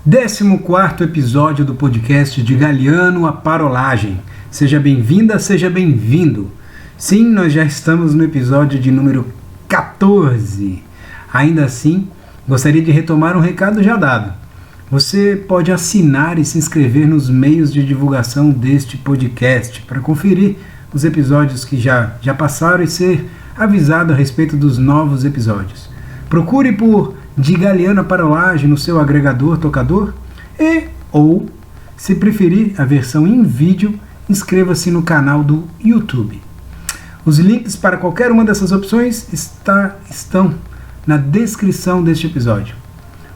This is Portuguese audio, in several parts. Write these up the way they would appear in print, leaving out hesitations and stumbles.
14º episódio do podcast de Galiano a Parolagem. Seja bem-vinda, seja bem-vindo. Sim, nós já estamos no episódio de número 14. Ainda assim, gostaria de retomar um recado já dado. Você pode assinar e se inscrever nos meios de divulgação deste podcast para conferir os episódios que já passaram e ser avisado a respeito dos novos episódios. Procure por De Galiano a Parolagem no seu agregador tocador ou, se preferir a versão em vídeo, inscreva-se no canal do YouTube. Os links para qualquer uma dessas opções estão na descrição deste episódio.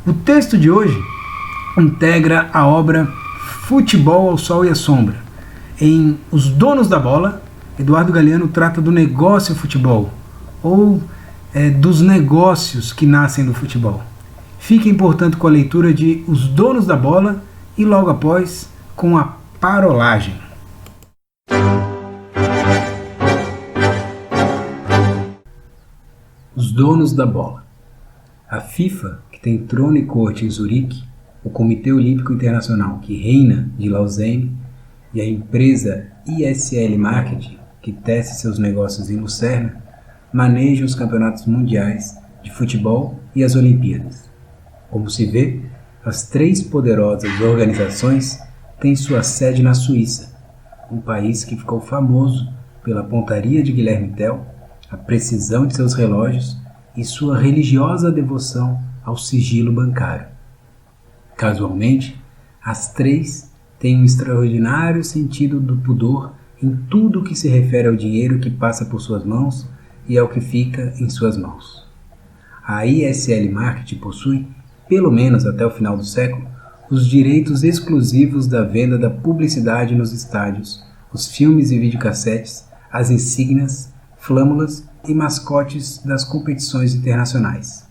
O texto de hoje integra a obra Futebol ao Sol e à Sombra. Em Os Donos da Bola, Eduardo Galiano trata do negócio futebol, ou dos negócios que nascem do futebol. Fiquem, portanto, com a leitura de Os Donos da Bola e logo após com a parolagem. Os Donos da Bola. A FIFA, que tem trono e corte em Zurique, o Comitê Olímpico Internacional, que reina de Lausanne, e a empresa ISL Marketing, que tece seus negócios em Lucerna, manejam os campeonatos mundiais de futebol e as Olimpíadas. Como se vê, as três poderosas organizações têm sua sede na Suíça, um país que ficou famoso pela pontaria de Guilherme Tell, a precisão de seus relógios e sua religiosa devoção ao sigilo bancário. Casualmente, as três têm um extraordinário sentido do pudor em tudo o que se refere ao dinheiro que passa por suas mãos e ao que fica em suas mãos. A ISL Marketing possui, pelo menos até o final do século, os direitos exclusivos da venda da publicidade nos estádios, os filmes e videocassetes, as insígnias, flâmulas e mascotes das competições internacionais.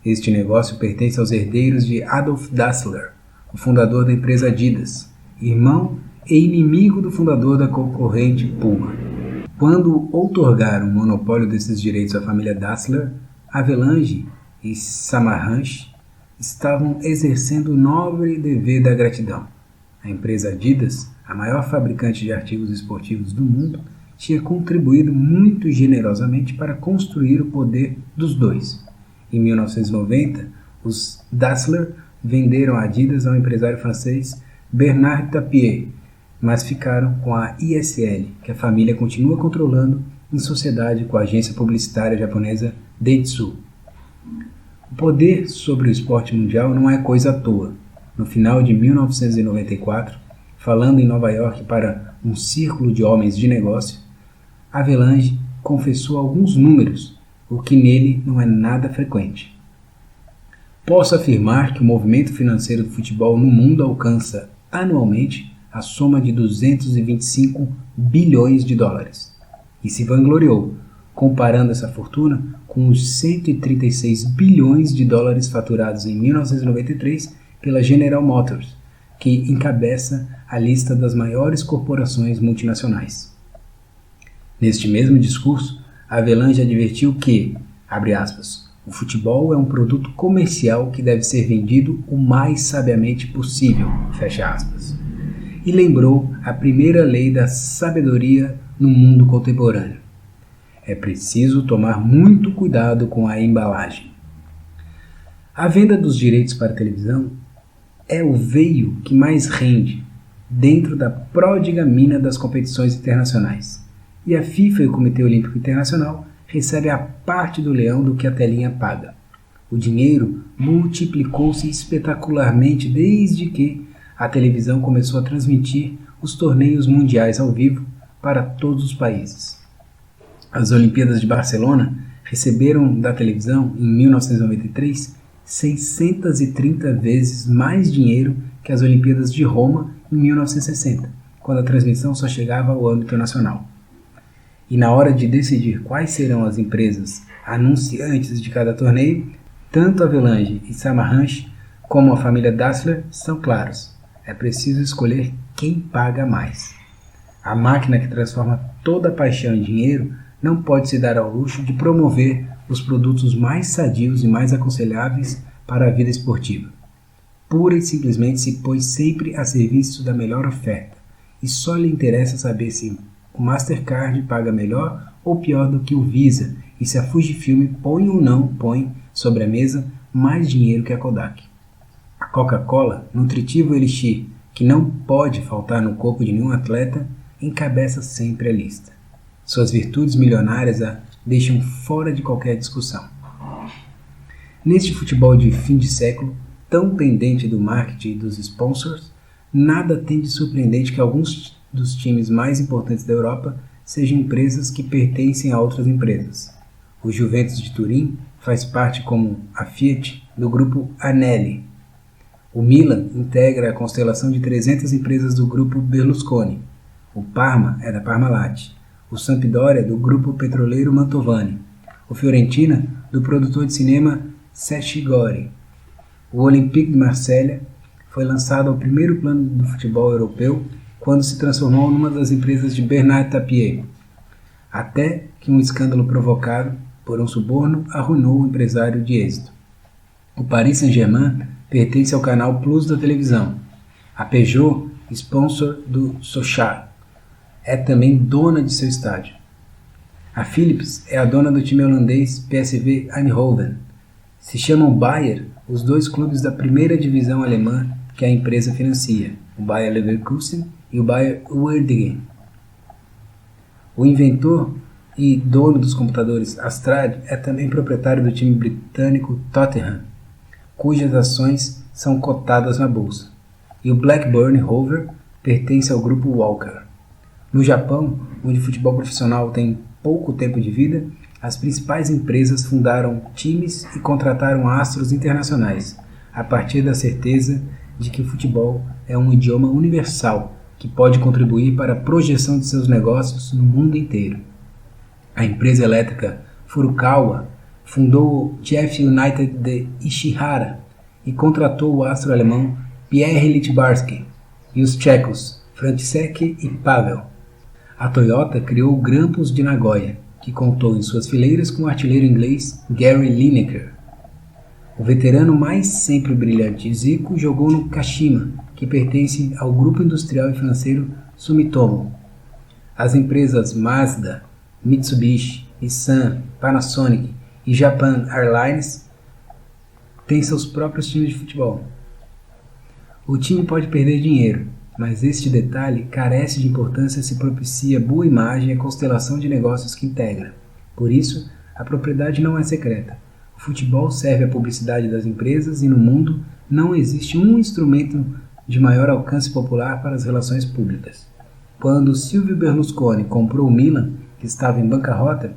Este negócio pertence aos herdeiros de Adolf Dassler, o fundador da empresa Adidas, irmão e inimigo do fundador da concorrente Puma. Quando outorgaram o monopólio desses direitos à família Dassler, Avelange e Samaranch estavam exercendo o nobre dever da gratidão. A empresa Adidas, a maior fabricante de artigos esportivos do mundo, tinha contribuído muito generosamente para construir o poder dos dois. Em 1990, os Dassler venderam a Adidas ao empresário francês Bernard Tapie, mas ficaram com a ISL, que a família continua controlando em sociedade com a agência publicitária japonesa Dentsu. O poder sobre o esporte mundial não é coisa à toa. No final de 1994, falando em Nova York para um círculo de homens de negócio, Avelange confessou alguns números, o que nele não é nada frequente. Posso afirmar que o movimento financeiro do futebol no mundo alcança, anualmente, a soma de 225 bilhões de dólares. E se vangloriou, comparando essa fortuna com os 136 bilhões de dólares faturados em 1993 pela General Motors, que encabeça a lista das maiores corporações multinacionais. Neste mesmo discurso, Avelange advertiu que, abre aspas, o futebol é um produto comercial que deve ser vendido o mais sabiamente possível, fecha aspas. E lembrou a primeira lei da sabedoria no mundo contemporâneo. É preciso tomar muito cuidado com a embalagem. A venda dos direitos para a televisão é o veio que mais rende dentro da pródiga mina das competições internacionais. E a FIFA e o Comitê Olímpico Internacional recebem a parte do leão do que a telinha paga. O dinheiro multiplicou-se espetacularmente desde que a televisão começou a transmitir os torneios mundiais ao vivo para todos os países. As Olimpíadas de Barcelona receberam da televisão, em 1993, 630 vezes mais dinheiro que as Olimpíadas de Roma em 1960, quando a transmissão só chegava ao âmbito nacional. E na hora de decidir quais serão as empresas anunciantes de cada torneio, tanto Avelange e Samaranch como a família Dassler são claros. É preciso escolher quem paga mais. A máquina que transforma toda a paixão em dinheiro não pode se dar ao luxo de promover os produtos mais sadios e mais aconselháveis para a vida esportiva. pura e simplesmente se põe sempre a serviço da melhor oferta, e só lhe interessa saber se o Mastercard paga melhor ou pior do que o Visa, e se a Fujifilm põe ou não põe sobre a mesa mais dinheiro que a Kodak. A Coca-Cola, nutritivo elixir que não pode faltar no corpo de nenhum atleta, encabeça sempre a lista. Suas virtudes milionárias a deixam fora de qualquer discussão. Neste futebol de fim de século, tão pendente do marketing e dos sponsors, nada tem de surpreendente que alguns dos times mais importantes da Europa sejam empresas que pertencem a outras empresas. O Juventus de Turim faz parte, como a Fiat, do grupo Agnelli. O Milan integra a constelação de 300 empresas do grupo Berlusconi. O Parma é da Parmalat. O Sampdoria do grupo petroleiro Mantovani. O Fiorentina do produtor de cinema Serge Gori. O Olympique de Marselha foi lançado ao primeiro plano do futebol europeu quando se transformou numa das empresas de Bernard Tapie, até que um escândalo provocado por um suborno arruinou o empresário de êxito. O Paris Saint-Germain pertence ao canal Plus da televisão. A Peugeot, sponsor do Sochaux, é também dona de seu estádio. A Philips é a dona do time holandês PSV Eindhoven. Se chamam Bayer os dois clubes da primeira divisão alemã que a empresa financia, o Bayer Leverkusen e o Bayer Uerdingen. O inventor e dono dos computadores Amstrad é também proprietário do time britânico Tottenham, cujas ações são cotadas na bolsa. E o Blackburn Rovers pertence ao grupo Walker. No Japão, onde o futebol profissional tem pouco tempo de vida, as principais empresas fundaram times e contrataram astros internacionais, a partir da certeza de que o futebol é um idioma universal que pode contribuir para a projeção de seus negócios no mundo inteiro. A empresa elétrica Furukawa fundou o Jeff United de Ishihara e contratou o astro alemão Pierre Littbarski e os tchecos Franciszek e Pavel. A Toyota criou o Grampus de Nagoya, que contou em suas fileiras com o artilheiro inglês Gary Lineker. O veterano mais sempre brilhante Zico jogou no Kashima, que pertence ao grupo industrial e financeiro Sumitomo. As empresas Mazda, Mitsubishi, Nissan, Panasonic e Japan Airlines têm seus próprios times de futebol. O time pode perder dinheiro, mas este detalhe carece de importância se propicia boa imagem e a constelação de negócios que integra. Por isso, a propriedade não é secreta. O futebol serve à publicidade das empresas e no mundo não existe um instrumento de maior alcance popular para as relações públicas. Quando Silvio Berlusconi comprou o Milan, que estava em bancarrota,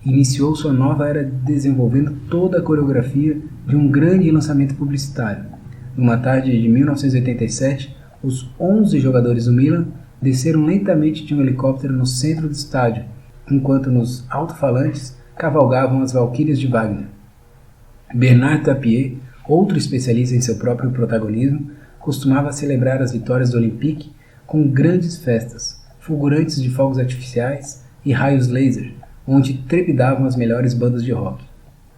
iniciou sua nova era desenvolvendo toda a coreografia de um grande lançamento publicitário. Numa tarde de 1987, os 11 jogadores do Milan desceram lentamente de um helicóptero no centro do estádio, enquanto nos alto-falantes cavalgavam as valquírias de Wagner. Bernard Tapie, outro especialista em seu próprio protagonismo, costumava celebrar as vitórias do Olympique com grandes festas, fulgurantes de fogos artificiais e raios laser, onde trepidavam as melhores bandas de rock.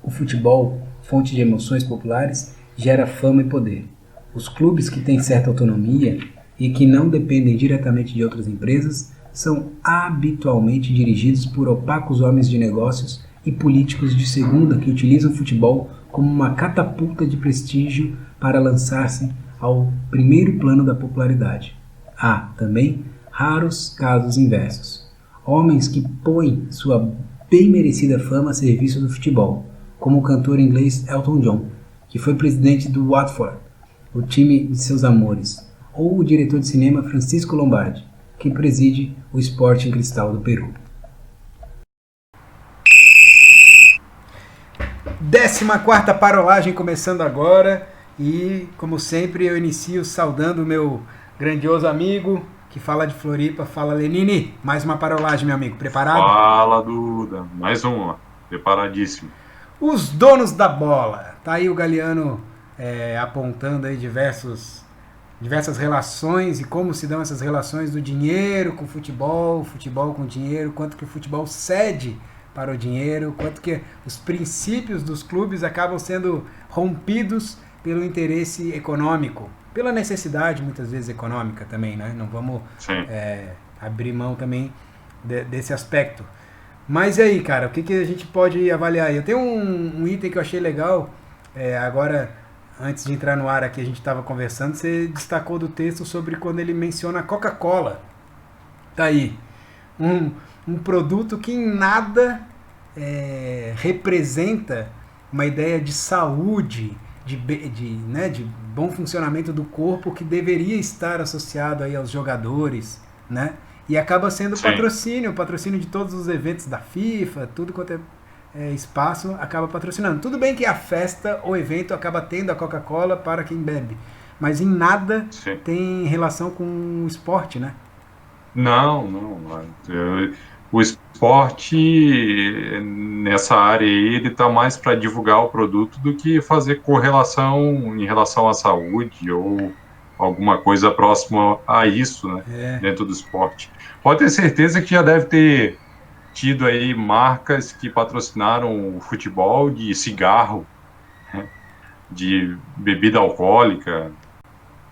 O futebol, fonte de emoções populares, gera fama e poder. Os clubes que têm certa autonomia e que não dependem diretamente de outras empresas são habitualmente dirigidos por opacos homens de negócios e políticos de segunda que utilizam o futebol como uma catapulta de prestígio para lançar-se ao primeiro plano da popularidade. Há, também, raros casos inversos. Homens que põem sua bem merecida fama a serviço do futebol, como o cantor inglês Elton John, que foi presidente do Watford, o time de seus amores, ou o diretor de cinema Francisco Lombardi, que preside o Sporting Cristal do Peru. 14ª parolagem começando agora e, como sempre, eu inicio saudando o meu grandioso amigo que fala de Floripa, fala Lenine. Mais uma parolagem, meu amigo, preparado? Fala, Duda, mais uma, preparadíssimo. Os donos da bola. Tá aí o Galeano apontando aí diversas relações e como se dão essas relações do dinheiro com o futebol com o dinheiro, quanto que o futebol cede para o dinheiro, quanto que os princípios dos clubes acabam sendo rompidos pelo interesse econômico, pela necessidade muitas vezes econômica também, né? Não vamos abrir mão também desse aspecto. Mas e aí, cara, o que a gente pode avaliar? Eu tenho um item que eu achei legal, agora, antes de entrar no ar aqui, a gente estava conversando, você destacou do texto sobre quando ele menciona a Coca-Cola. Tá aí, um produto que em nada representa uma ideia de saúde, de bom funcionamento do corpo que deveria estar associado aí aos jogadores, né? E acaba sendo patrocínio de todos os eventos da FIFA, tudo quanto é espaço acaba patrocinando. Tudo bem que a festa ou evento acaba tendo a Coca-Cola para quem bebe, mas em nada tem relação com o esporte, né? Não. O esporte, nessa área aí, ele está mais para divulgar o produto do que fazer correlação em relação à saúde ou alguma coisa próxima a isso, né, dentro do esporte. Pode ter certeza que já deve ter tido aí marcas que patrocinaram o futebol de cigarro, né, de bebida alcoólica.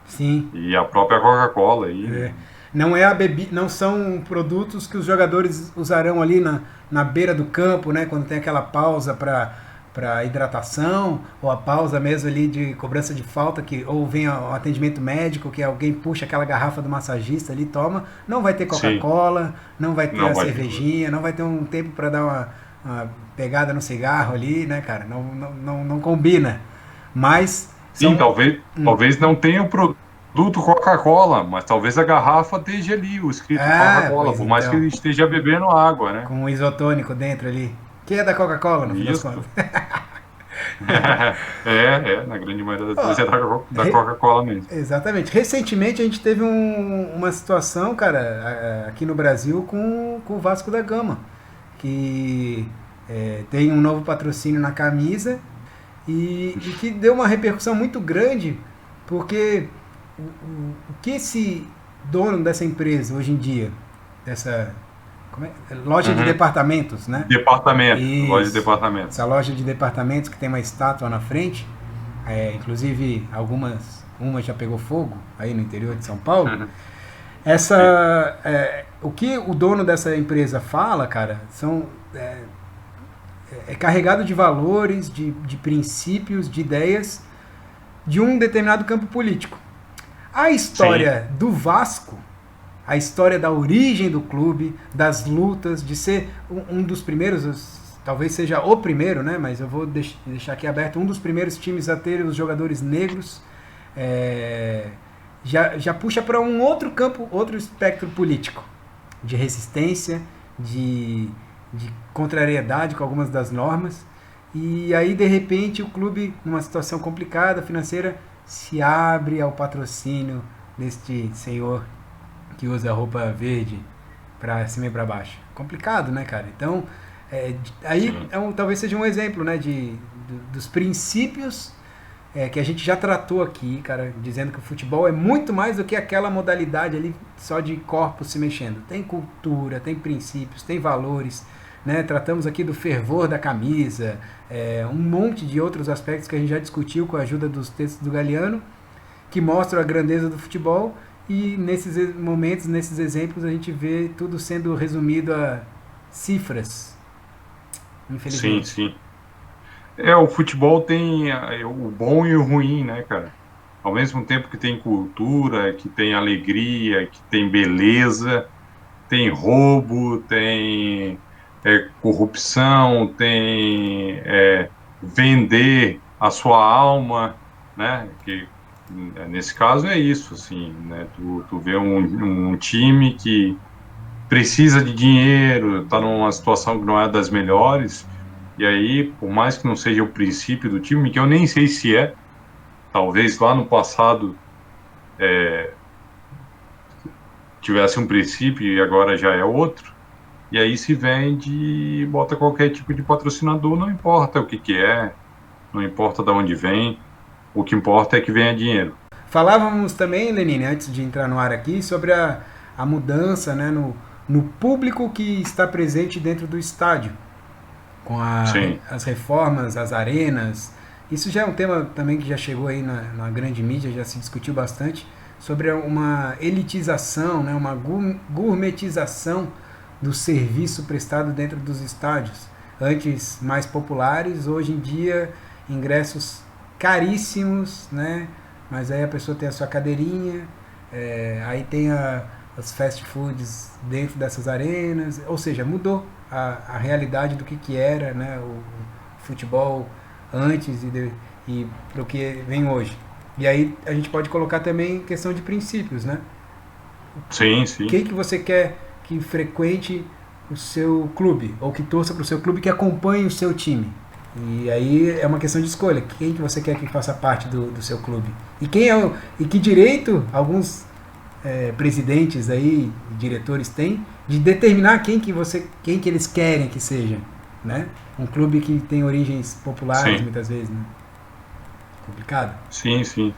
Sim. E a própria Coca-Cola aí. Não são produtos que os jogadores usarão ali na beira do campo, né? Quando tem aquela pausa para hidratação, ou a pausa mesmo ali de cobrança de falta, ou vem o atendimento médico, que alguém puxa aquela garrafa do massagista ali, toma. Não vai ter Coca-Cola, não vai ter a cervejinha, não vai ter um tempo para dar uma pegada no cigarro ali, né, cara? Não combina. Mas... Sim, talvez não tenha o produto Coca-Cola, mas talvez a garrafa esteja ali, o escrito Coca-Cola, por mais que ele esteja bebendo água, né? Com um isotônico dentro ali. Que é da Coca-Cola, no fim das contas. Na grande maioria das vezes é da Coca-Cola mesmo. Exatamente. Recentemente a gente teve uma situação, cara, aqui no Brasil com o Vasco da Gama, que tem um novo patrocínio na camisa e que deu uma repercussão muito grande, porque o que esse dono dessa empresa hoje em dia, dessa loja de departamentos, né? Loja de departamentos. Essa loja de departamentos que tem uma estátua na frente, inclusive uma já pegou fogo aí no interior de São Paulo. O que o dono dessa empresa fala, cara, é carregado de valores, de princípios, de ideias de um determinado campo político. A história do Vasco, a história da origem do clube, das lutas, de ser um dos primeiros, talvez seja o primeiro, né? Mas eu vou deixar aqui aberto, um dos primeiros times a ter os jogadores negros, já puxa para um outro campo, outro espectro político, de resistência, de contrariedade com algumas das normas. E aí, de repente, o clube, numa situação complicada financeira, se abre ao patrocínio deste senhor que usa roupa verde para cima e para baixo. Complicado, né, cara? Então, talvez seja um exemplo, né, dos princípios que a gente já tratou aqui, cara, dizendo que o futebol é muito mais do que aquela modalidade ali só de corpos se mexendo. Tem cultura, tem princípios, tem valores, né? Tratamos aqui do fervor da camisa, um monte de outros aspectos que a gente já discutiu com a ajuda dos textos do Galiano, que mostram a grandeza do futebol, e nesses momentos, nesses exemplos, a gente vê tudo sendo resumido a cifras, infelizmente. Sim. O futebol tem o bom e o ruim, né, cara? Ao mesmo tempo que tem cultura, que tem alegria, que tem beleza, tem roubo, tem corrupção, tem vender a sua alma, né? Que nesse caso é isso, assim, né? Tu vê um time que precisa de dinheiro, está numa situação que não é das melhores, e aí, por mais que não seja o princípio do time, que eu nem sei se talvez lá no passado tivesse um princípio e agora já é outro. E aí se vende e bota qualquer tipo de patrocinador, não importa o que é, não importa de onde vem, o que importa é que venha dinheiro. Falávamos também, Lenine, antes de entrar no ar aqui, sobre a mudança, né, no público que está presente dentro do estádio, com as reformas, as arenas, Isso já é um tema também que já chegou aí na grande mídia, já se discutiu bastante, sobre uma elitização, né, uma gourmetização do serviço prestado dentro dos estádios. Antes mais populares, hoje em dia ingressos caríssimos, né? Mas aí a pessoa tem a sua cadeirinha, aí tem as fast foods dentro dessas arenas, ou seja, mudou a realidade do que era, né, o futebol antes e para o que vem hoje. E aí a gente pode colocar também questão de princípios, né? Sim, sim. Quem que você quer que frequente o seu clube, ou que torça para o seu clube, que acompanhe o seu time? E aí é uma questão de escolha. Quem que você quer que faça parte do seu clube? E quem é e que direito alguns presidentes aí, diretores têm de determinar quem que eles querem que seja, né? Um clube que tem origens populares Sim, muitas vezes, né? Complicado. sim, sim.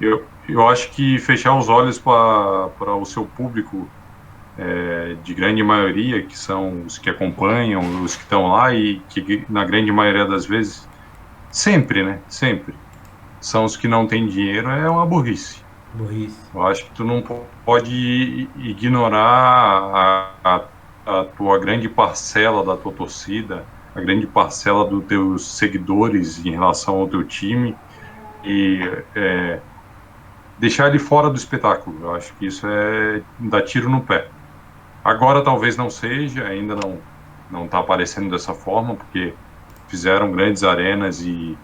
Eu acho que fechar os olhos para o seu público, de grande maioria, que são os que acompanham, os que estão lá e que, na grande maioria das vezes, sempre, né? Sempre, são os que não têm dinheiro, é uma burrice. Burrice. Eu acho que tu não pode ignorar a tua grande parcela da tua torcida, a grande parcela dos teus seguidores em relação ao teu time e deixar ele fora do espetáculo. Eu acho que isso é dar tiro no pé. Agora talvez não seja, ainda não está aparecendo dessa forma, porque fizeram grandes arenas e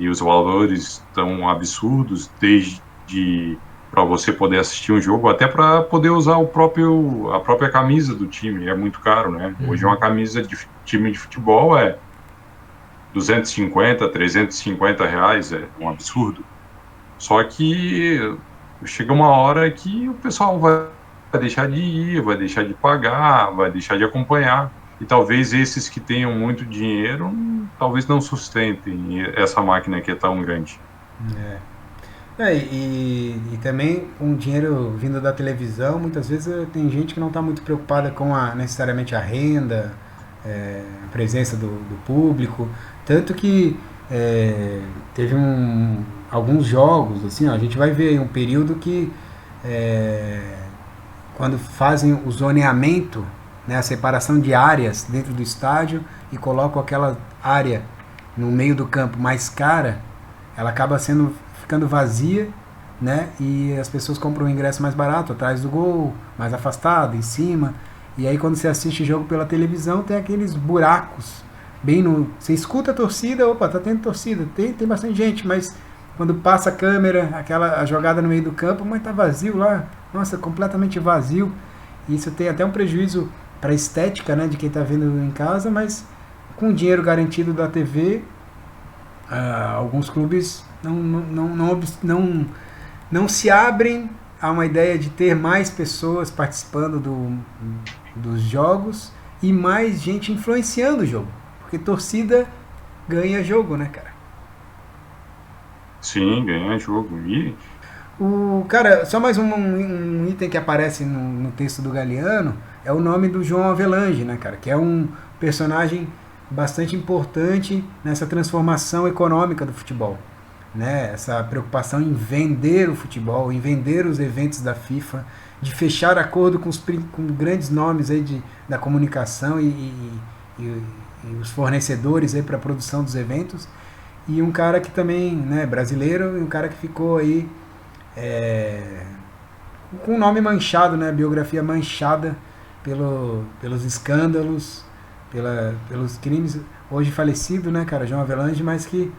os valores estão absurdos, desde para você poder assistir um jogo, até para poder usar a própria camisa do time, é muito caro, né? Hoje uma camisa de time de futebol é 250, 350 reais, é um absurdo. Só que chega uma hora que o pessoal vai deixar de ir, vai deixar de pagar, vai deixar de acompanhar. E talvez esses que tenham muito dinheiro, talvez não sustentem essa máquina que é tão grande. E também com dinheiro vindo da televisão, muitas vezes tem gente que não está muito preocupada com necessariamente a renda, a presença do público. Tanto que teve alguns jogos, assim, ó, a gente vai ver aí um período que quando fazem o zoneamento, né, a separação de áreas dentro do estádio e colocam aquela área no meio do campo mais cara, ela acaba ficando vazia, né? E as pessoas compram o ingresso mais barato, atrás do gol, mais afastado, em cima. E aí quando você assiste o jogo pela televisão, tem aqueles buracos bem no. Você escuta a torcida, opa, tá tendo torcida, tem bastante gente, mas quando passa a câmera, a jogada no meio do campo, mas tá vazio lá, nossa, completamente vazio. E isso tem até um prejuízo para a estética, né, de quem está vendo em casa, mas com o dinheiro garantido da TV, alguns clubes não se abrem a uma ideia de ter mais pessoas participando dos jogos e mais gente influenciando o jogo. Porque torcida ganha jogo, né, cara? Sim, ganhar jogo. Cara, só mais um item que aparece no texto do Galeano é o nome do João Avelange, né, cara? Que é um personagem bastante importante nessa transformação econômica do futebol, né? Essa preocupação em vender o futebol, em vender os eventos da FIFA, de fechar acordo com grandes nomes aí da comunicação e os fornecedores aí para a produção dos eventos. E um cara que também, né, brasileiro, e um cara que ficou aí com o nome manchado, né, biografia manchada pelos escândalos, pelos crimes, hoje falecido, né, cara, João Avelange, mas que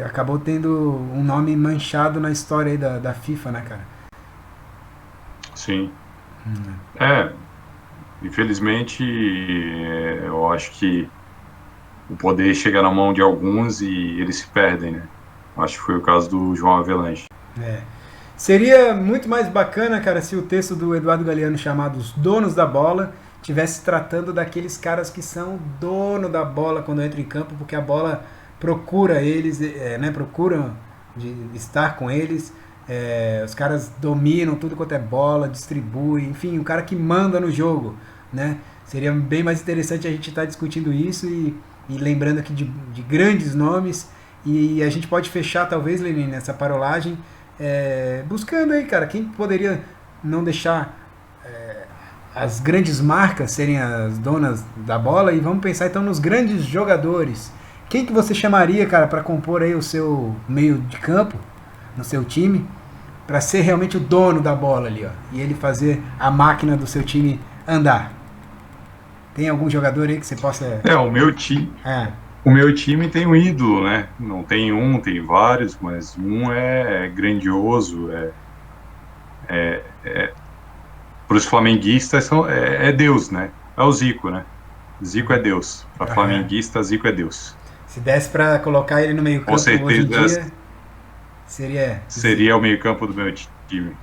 acabou tendo um nome manchado na história aí da FIFA, né, cara? Sim. Infelizmente, eu acho que o poder chega na mão de alguns e eles se perdem, né? Acho que foi o caso do João Avelange. Seria muito mais bacana, cara, se o texto do Eduardo Galeano chamado Os Donos da Bola tivesse tratando daqueles caras que são dono da bola quando entram em campo, porque a bola procura eles, né, procuram de estar com eles. Os caras dominam tudo quanto é bola, distribuem, enfim, o cara que manda no jogo, né? Seria bem mais interessante a gente estar discutindo isso e lembrando aqui de grandes nomes E a gente pode fechar, talvez, Lenine, essa parolagem, buscando aí, cara, quem poderia não deixar as grandes marcas serem as donas da bola, e vamos pensar então nos grandes jogadores. Quem que você chamaria, cara, para compor aí o seu meio de campo, no seu time, para ser realmente o dono da bola ali, ó, e ele fazer a máquina do seu time andar? Tem algum jogador aí que você possa... O meu time. É, O meu time tem um ídolo, né? Não tem um, tem vários, mas um é grandioso. Para os flamenguistas é Deus, né? É o Zico, né? Zico é Deus. Para aham. flamenguista, Zico é Deus. Se desse para colocar ele no meio Com campo hoje em certeza dia, seria... seria o meio-campo do meu time.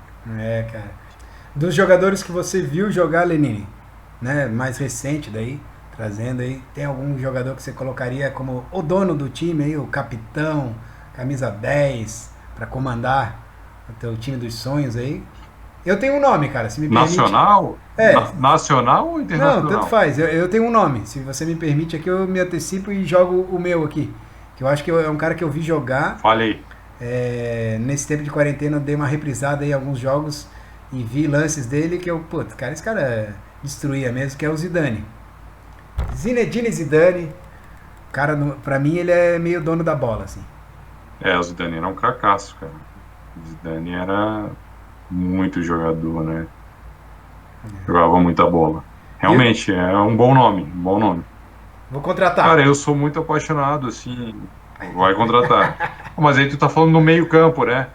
Cara. Dos jogadores que você viu jogar, Lenine, né, mais recente daí, trazendo aí, tem algum jogador que você colocaria como o dono do time aí, o capitão, camisa 10 para comandar o teu time dos sonhos aí? Eu tenho um nome, cara, se me permite. Nacional? É, Nacional ou não, tanto internacional? faz. Eu tenho um nome. Se você me permite aqui, eu me antecipo e jogo o meu aqui. Que eu acho que é um cara que eu vi jogar. Falei. Nesse tempo de quarentena eu dei uma reprisada aí em alguns jogos e vi lances dele que eu, putz, cara, esse cara destruía mesmo, que é o Zidane. Zinedine Zidane, cara, pra mim ele é meio dono da bola, assim. O Zidane era um cracaço, cara. O Zidane era muito jogador, né? Jogava muita bola. E eu Realmente, é um bom nome, um bom nome. vou contratar. Cara, eu sou muito apaixonado, assim, vai contratar. Mas aí tu tá falando no meio-campo, né?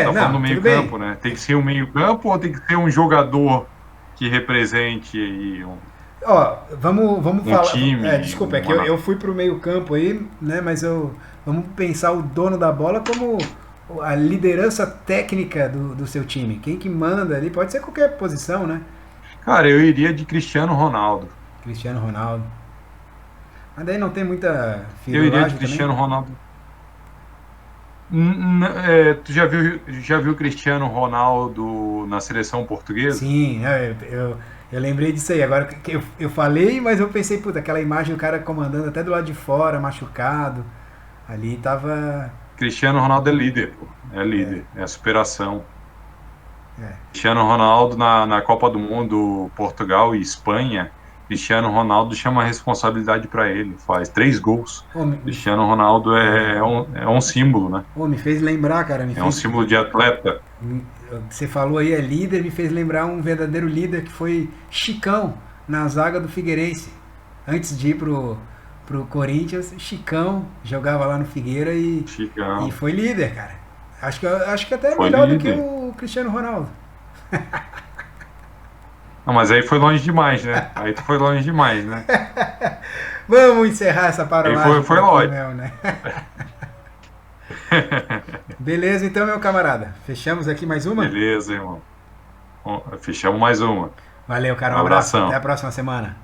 Tá falando Não, no tudo bem. meio-campo, né? Tem que ser um meio-campo ou tem que ser um jogador que represente aí Ó, vamos um falar. time, Desculpa, é que eu fui pro meio campo aí, né? Mas vamos pensar o dono da bola como a liderança técnica do seu time. Quem que manda ali, pode ser qualquer posição, né? Cara, eu iria de Cristiano Ronaldo. Cristiano Ronaldo. Mas daí não tem muita Eu iria de firulagem também? Cristiano Ronaldo. Tu já viu Cristiano Ronaldo na seleção portuguesa? Sim, eu lembrei disso aí. Agora que eu falei, mas eu pensei, puta, aquela imagem do cara comandando até do lado de fora, machucado. Ali tava. Cristiano Ronaldo é líder, pô. É líder, é superação. É. Cristiano Ronaldo na Copa do Mundo, Portugal e Espanha, Cristiano Ronaldo chama a responsabilidade para ele, faz 3 gols. Ô, Cristiano Ronaldo é um símbolo, né? me fez lembrar, cara, É um símbolo de atleta. você falou aí, é líder, me fez lembrar um verdadeiro líder que foi Chicão, na zaga do Figueirense. Antes de ir pro Corinthians, Chicão jogava lá no Figueira e Chicão. foi líder, cara. Acho que até Foi melhor do que líder. o Cristiano Ronaldo. Não, mas aí foi longe demais, né? Aí tu foi longe demais, né? Vamos encerrar essa Aí parolagem por foi aqui longe. mesmo, né? Beleza, então, meu camarada. Fechamos aqui mais uma? Beleza, irmão. Fechamos mais uma. Valeu, cara. Um Um abraço. Até a abração. próxima semana.